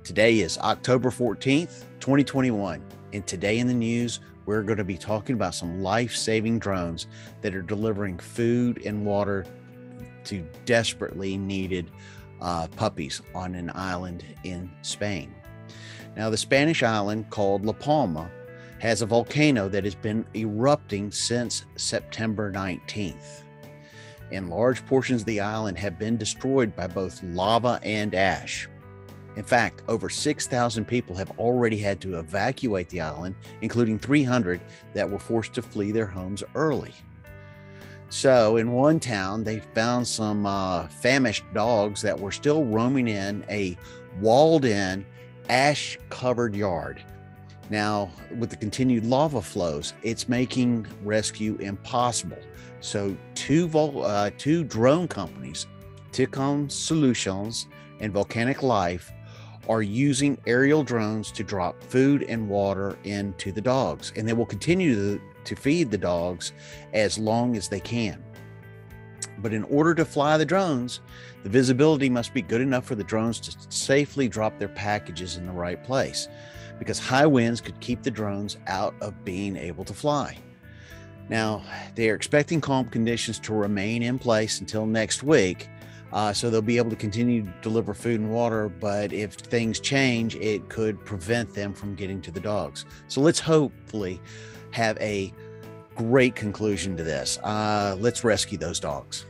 Today is October 14th, 2021, and today in the news, we're going to be talking about some life-saving drones that are delivering food and water to desperately needed puppies on an island in Spain. Now, the Spanish island called La Palma has a volcano that has been erupting since September 19th. And large portions of the island have been destroyed by both lava and ash. In fact, over 6,000 people have already had to evacuate the island, including 300 that were forced to flee their homes early. So in one town, they found some famished dogs that were still roaming in a walled-in, ash-covered yard. Now, with the continued lava flows, it's making rescue impossible. So two drone companies, Ticon Solutions and Volcanic Life, are using aerial drones to drop food and water into the dogs, and they will continue to feed the dogs as long as they can. But in order to fly the drones, the visibility must be good enough for the drones to safely drop their packages in the right place, because high winds could keep the drones out of being able to fly. Now, they are expecting calm conditions to remain in place until next week, so they'll be able to continue to deliver food and water, but if things change, it could prevent them from getting to the dogs. So let's hopefully have a great conclusion to this. Let's rescue those dogs.